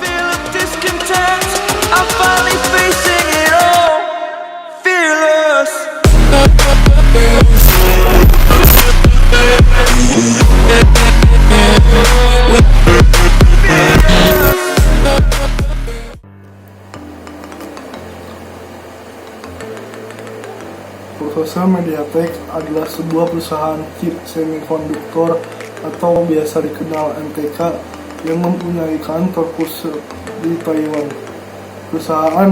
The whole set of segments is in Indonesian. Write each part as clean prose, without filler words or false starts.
feel of discontent. I'm finally facing it all. Fearless. Prosesor MediaTek adalah sebuah perusahaan chip semikonduktor atau biasa dikenal MTK yang mempunyai kantor pusat di Taiwan. Perusahaan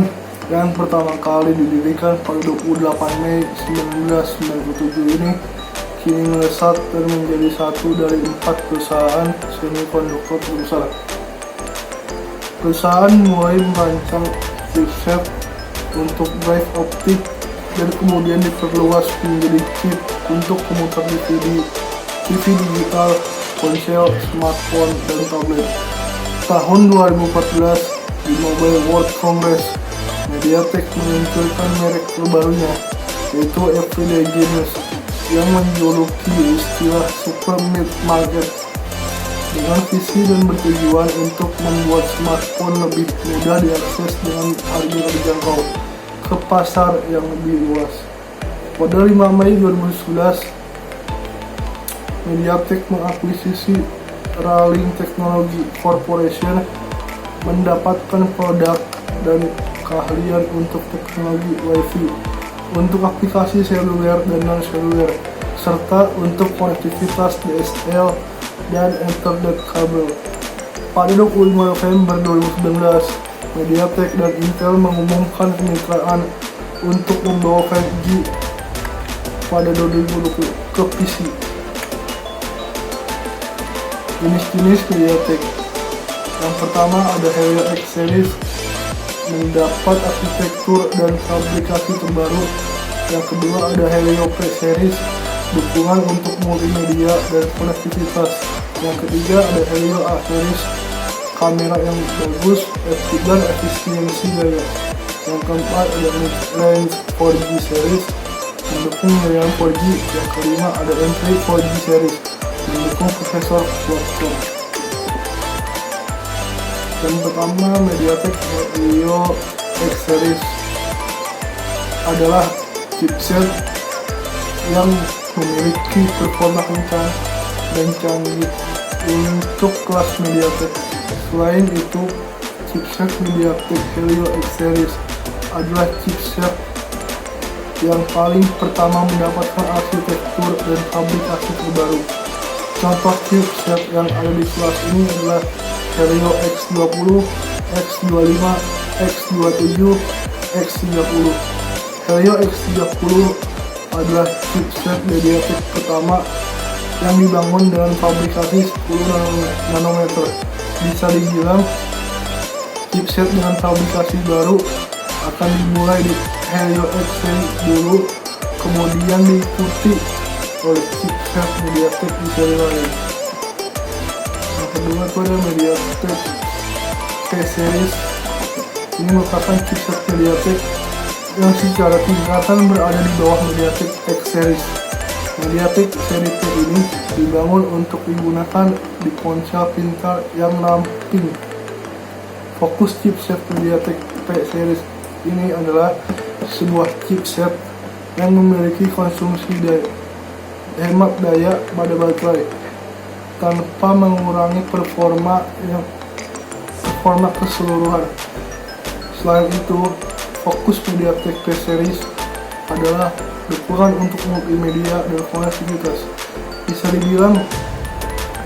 yang pertama kali didirikan pada 28 Mei 1997 ini kini melesat dan menjadi satu dari 4 perusahaan semikonduktor terbesar. Perusahaan mulai merancang chipset untuk drive optik dan kemudian diperluas menjadi chip untuk komuter DVD, TV digital, ponsel, smartphone, dan tablet. Tahun 2014, di Mobile World Congress, MediaTek meluncurkan merek terbarunya, yaitu Everyday Genius, yang menjuluki istilah Super Mid Market, dengan visi dan bertujuan untuk membuat smartphone lebih mudah diakses dengan harga terjangkau ke pasar yang lebih luas. Pada 5 Mei 2011, MediaTek mengakuisisi Ralink Technology Corporation, mendapatkan produk dan keahlian untuk teknologi Wi-Fi, untuk aplikasi seluler dan non-seluler, serta untuk konektivitas DSL dan Ethernet kabel. Pada 25 November 2019, MediaTek dan Intel mengumumkan kemitraan untuk membawa 5G pada 2020 ke PC. Jenis-jenis MediaTek. Yang pertama ada Helio X Series, mendapat arsitektur dan fabrikasi terbaru. Yang kedua ada Helio P Series, dukungan untuk multimedia dan konektivitas. Yang ketiga ada Helio A Series, kamera yang bagus dan efisiensi gaya. Yang keempat ada mid-range 4G series, mendukung layanan 4G. Yang kelima ada entry 4G series, mendukung prosesor quad-core. Yang pertama, MediaTek Helio X series adalah chipset yang memiliki performa kencang dan canggih untuk kelas MediaTek. Selain itu, chipset MediaTek Helio X Series adalah chipset yang paling pertama mendapatkan arsitektur dan fabrikasi terbaru. Contoh chipset yang ada di kelas ini adalah Helio X20, X25, X27, X30. Helio X30 adalah chipset MediaTek pertama yang dibangun dengan fabrikasi 10 nanometer. Bisa dibilang chipset dengan fabrikasi baru akan dimulai di Helio X series dulu, kemudian diikuti oleh chipset MediaTek di seri lain. Yang kedua itu ada MediaTek P series. Ini merupakan chipset MediaTek yang secara tingkatan berada di bawah MediaTek X series. MediaTek seri P ini dibangun untuk digunakan di ponsel pintar yang ramping. Fokus chipset MediaTek P series ini adalah sebuah chipset yang memiliki konsumsi hemat daya pada baterai tanpa mengurangi performa keseluruhan. Selain itu, fokus MediaTek P series adalah dukungan untuk multimedia dan konektivitas. Bisa dibilang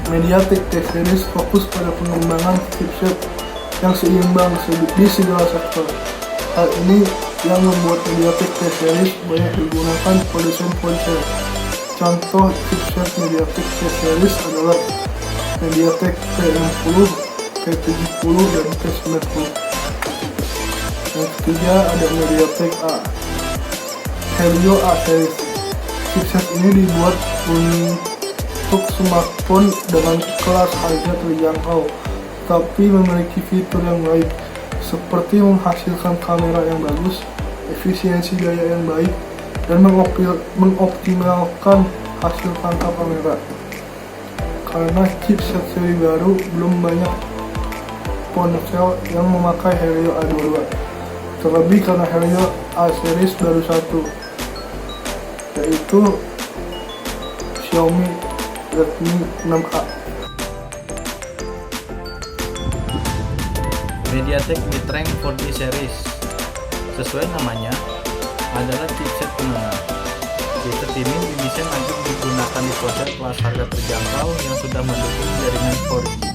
MediaTek T series fokus pada pengembangan chipset yang seimbang di segala sektor. Hal ini yang membuat MediaTek T series banyak digunakan produsen ponsel. Contoh chipset MediaTek T series adalah MediaTek P60, P70, dan P90. Yang ketiga ada MediaTek A Helio A series. Chipset ini dibuat untuk smartphone dengan kelas harga terjangkau, tapi memiliki fitur yang baik, seperti menghasilkan kamera yang bagus, efisiensi daya yang baik, dan mengoptimalkan hasil tangkap kamera. Karena chipset seri baru belum banyak ponsel yang memakai Helio A22, terlebih karena Helio A series baru satu, yaitu Xiaomi Redmi 6A. MediaTek Bitreng 4G series sesuai namanya adalah chipset penengah. Chipset ini didesain untuk digunakan di ponsel kelas harga terjangkau yang sudah mendukung jaringan 4G.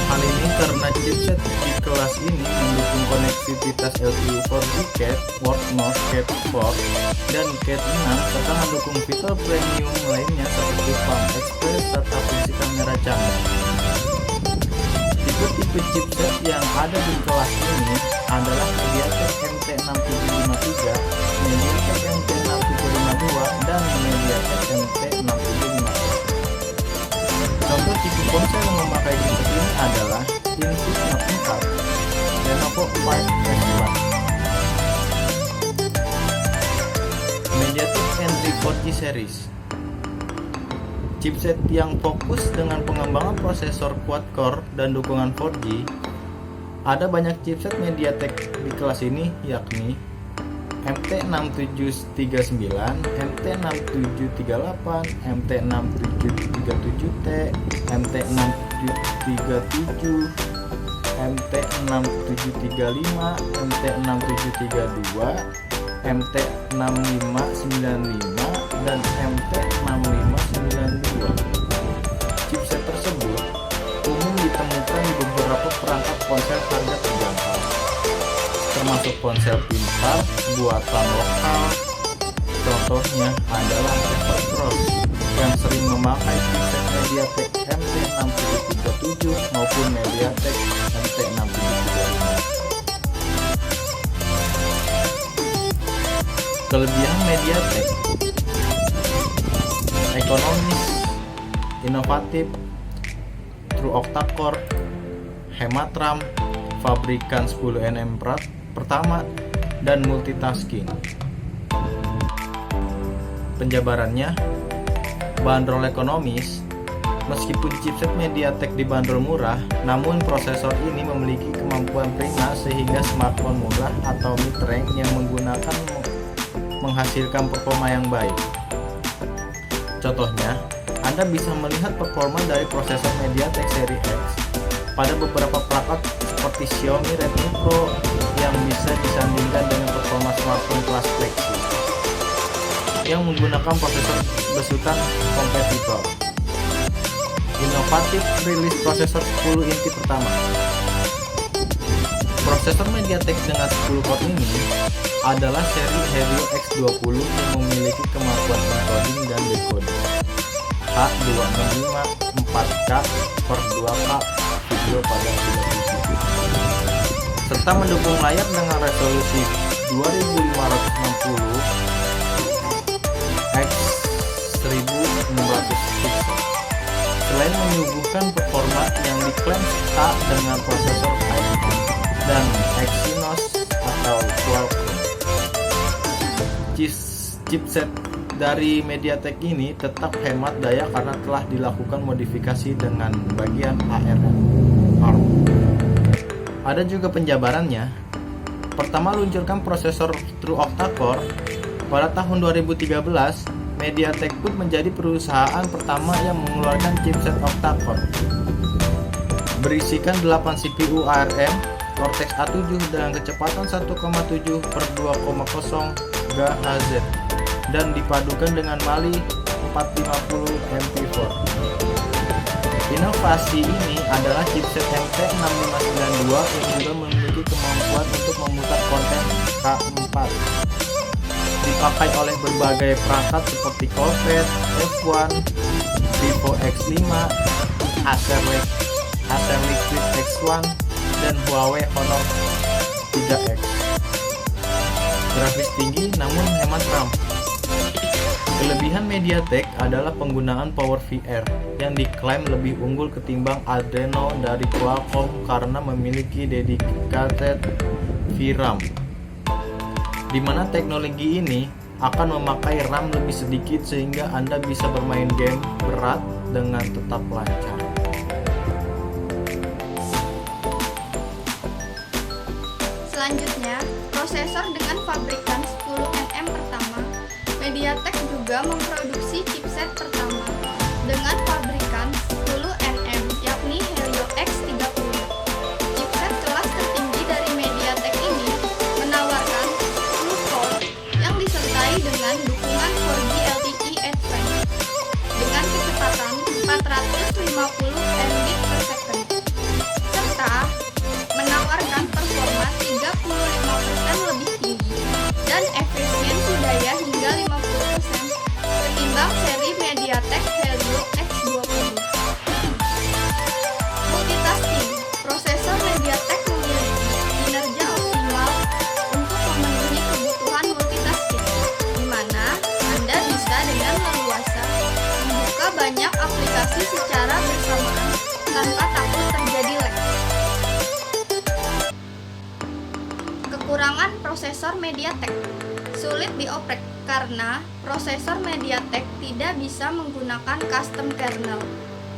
Hal ini karena chipset di kelas ini mendukung konektivitas LTE 4G Cat, Port North, Cat 4, dan Cat 6 serta mendukung fitur premium lainnya seperti Palm Express serta fungsi kamera canggih. Tipe-tipe chipset yang ada di kelas ini adalah MediaTek MT6753, MediaTek MT6752, dan MediaTek MT6754. Contoh tipe ponsel yang memakai chipset ini adalah Infinix Note 4, Lenovo 5S1, MediaTek Entry 4G series. Chipset yang fokus dengan pengembangan prosesor quad-core dan dukungan 4G. Ada banyak chipset MediaTek di kelas ini, yakni MT6739, MT6738, MT6737T, MT6737, MT6735, MT6732, MT6595, dan MT6592. Chipset tersebut umum ditemukan di beberapa perangkat ponsel harga terjangkau, termasuk ponsel pintar buatan lokal. Contohnya adalah Evercross yang sering memakai chipset MediaTek MT6737 maupun MediaTek MT6735. Kelebihan MediaTek: ekonomis, inovatif, true octa-core, hemat RAM, pabrikan 10 nm pertama, dan multitasking. Penjabarannya, bandrol ekonomis. Meskipun chipset MediaTek dibanderol murah, namun prosesor ini memiliki kemampuan prima sehingga smartphone murah atau mid-range yang menghasilkan performa yang baik. Contohnya, Anda bisa melihat performa dari prosesor MediaTek seri X pada beberapa perangkat seperti Xiaomi Redmi Pro yang bisa disandingkan dengan performa smartphone kelas flagship yang menggunakan prosesor besutan kompetitor. Inovatif rilis prosesor 10 inti pertama. Prosesor MediaTek dengan 10 core ini adalah seri Helio X20 yang memiliki kemampuan encoding dan decoding H265 4K per 2K video pada 3 serta mendukung layar dengan resolusi 2560 x 1600 pixel. Selain menyuguhkan performa yang diklaim setara dengan prosesor i5 dan Exynos atau Qualcomm, chipset dari MediaTek ini tetap hemat daya karena telah dilakukan modifikasi dengan bagian ARM. Ada juga penjabarannya. Pertama, luncurkan prosesor True Octa-core pada tahun 2013. MediaTek pun menjadi perusahaan pertama yang mengeluarkan chipset octa-core berisikan 8 CPU ARM Cortex A7 dengan kecepatan 1,7 per 2,0 GHz dan dipadukan dengan Mali 450 MP4. Inovasi ini adalah chipset MT6592 yang juga memiliki kemampuan untuk memutar konten K4. Dipakai oleh berbagai perangkat seperti Corvette, F1, Vivo X5, Acer Liquid X1, dan Huawei Honor 3X. Grafis tinggi namun hemat RAM. Kelebihan MediaTek adalah penggunaan PowerVR yang diklaim lebih unggul ketimbang Adreno dari Qualcomm karena memiliki dedicated VRAM, di mana teknologi ini akan memakai RAM lebih sedikit sehingga Anda bisa bermain game berat dengan tetap lancar. Selanjutnya, prosesor dengan pabrikan 10nm pertama. MediaTek juga memproduksi chipset pertama dengan pabrikan 10nm, yakni Helio X30. Chipset kelas tertinggi dari MediaTek ini menawarkan 10 core yang disertai dengan dukungan 4G LTE Advanced dengan kecepatan 450 Mbit per second, serta menawarkan performa 35% lebih tinggi dan efisiensi daya hingga 50% ketimbang seri MediaTek Helio X20. Multitasking. Prosesor MediaTek memiliki kinerja optimal untuk memenuhi kebutuhan multitasking, di mana Anda bisa dengan leluasa membuka banyak aplikasi secara bersamaan tanpa takut terjadi lag. Kekurangan prosesor MediaTek: sulit dioprek karena prosesor MediaTek tidak bisa menggunakan custom kernel.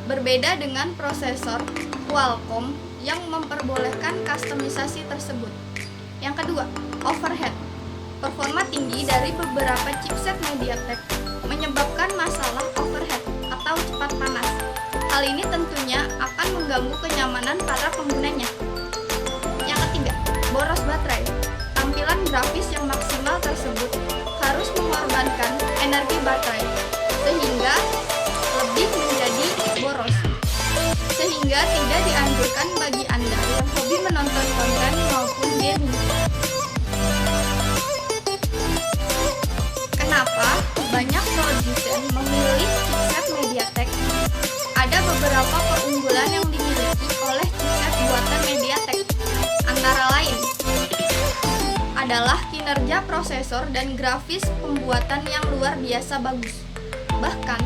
Berbeda dengan prosesor Qualcomm yang memperbolehkan kustomisasi tersebut. Yang kedua, overheat. Performa tinggi dari beberapa chipset MediaTek menyebabkan masalah overheat atau cepat panas. Hal ini tentunya akan mengganggu kenyamanan para penggunanya. Yang ketiga, boros baterai. Tampilan grafis yang maksimal tersebut harus mengorbankan energi baterai sehingga lebih menjadi boros, sehingga tidak dianjurkan bagi Anda yang hobi menonton konten maupun gaming. Kenapa banyak produsen memilih chipset MediaTek? Ada beberapa keunggulan yang dimiliki oleh chipset buatan MediaTek, antara lain adalah kinerja prosesor dan grafis pembuatan yang luar biasa bagus. Bahkan,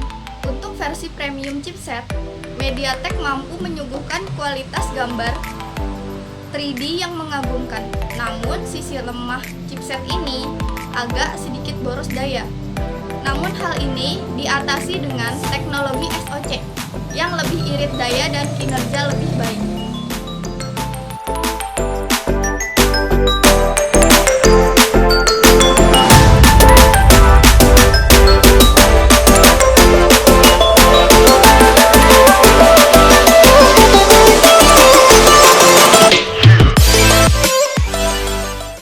untuk versi premium chipset, MediaTek mampu menyuguhkan kualitas gambar 3D yang mengagumkan. Namun, sisi lemah chipset ini agak sedikit boros daya. Namun hal ini diatasi dengan teknologi SoC yang lebih irit daya dan kinerja lebih baik.